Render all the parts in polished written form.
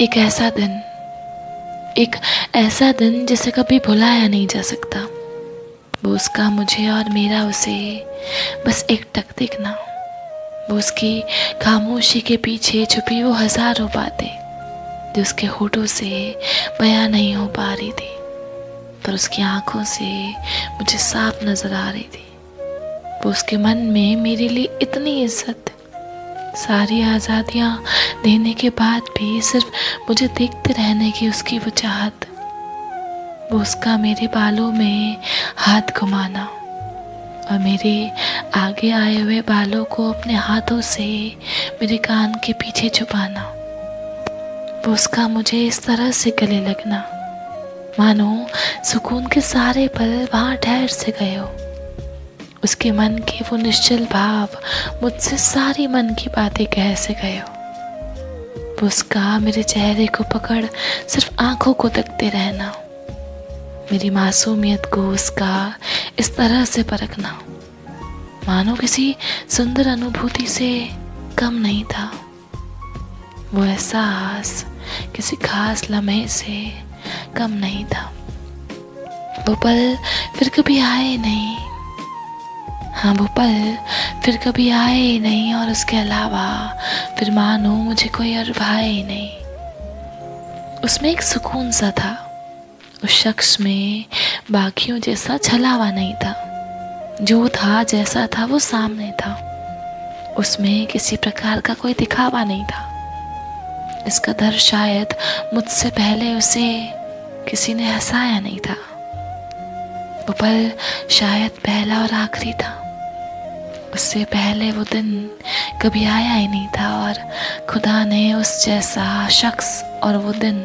एक ऐसा दिन जिसे कभी भुलाया नहीं जा सकता। वो उसका मुझे और मेरा उसे, बस एक टक दिखना। वो उसकी खामोशी के पीछे छुपी वो हजारों बातें जो उसके होठों से बयां नहीं हो पा रही थी, पर उसकी आंखों से मुझे साफ नजर आ रही थी। वो उसके मन में मेरे लिए इतनी इज्जत, सारी आज़ादियाँ देने के बाद भी सिर्फ मुझे देखते रहने की उसकी वो चाहत। वो उसका मेरे बालों में हाथ घुमाना और मेरे आगे आए हुए बालों को अपने हाथों से मेरे कान के पीछे छुपाना। वो उसका मुझे इस तरह से गले लगना मानो सुकून के सारे पल वहाँ ठहर से गए हो। उसके मन के वो निश्चल भाव मुझसे सारी मन की बातें कह से गए हो। वो उसका मेरे चेहरे को पकड़ सिर्फ आंखों को तकते रहना, मेरी मासूमियत को उसका इस तरह से परखना मानो किसी सुंदर अनुभूति से कम नहीं था। वो एहसास किसी खास लम्हे से कम नहीं था। वो पल फिर कभी आए नहीं, हाँ वो पल फिर कभी आए ही नहीं, और उसके अलावा फिर मानो मुझे कोई और भाए ही नहीं। उसमें एक सुकून सा था, उस शख्स में बाकियों जैसा छलावा नहीं था। जो था जैसा था वो सामने था, उसमें किसी प्रकार का कोई दिखावा नहीं था। इसका दर्द शायद मुझसे पहले उसे किसी ने हंसाया नहीं था। वो पल शायद पहला और आखिरी था। उससे पहले वो दिन कभी आया ही नहीं था, और खुदा ने उस जैसा शख्स और वो दिन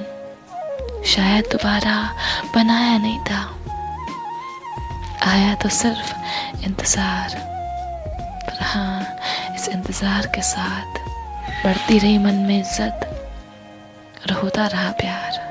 शायद दोबारा बनाया नहीं था। आया तो सिर्फ इंतज़ार, पर हाँ इस इंतज़ार के साथ बढ़ती रही मन में इज्जत और होता रहा प्यार।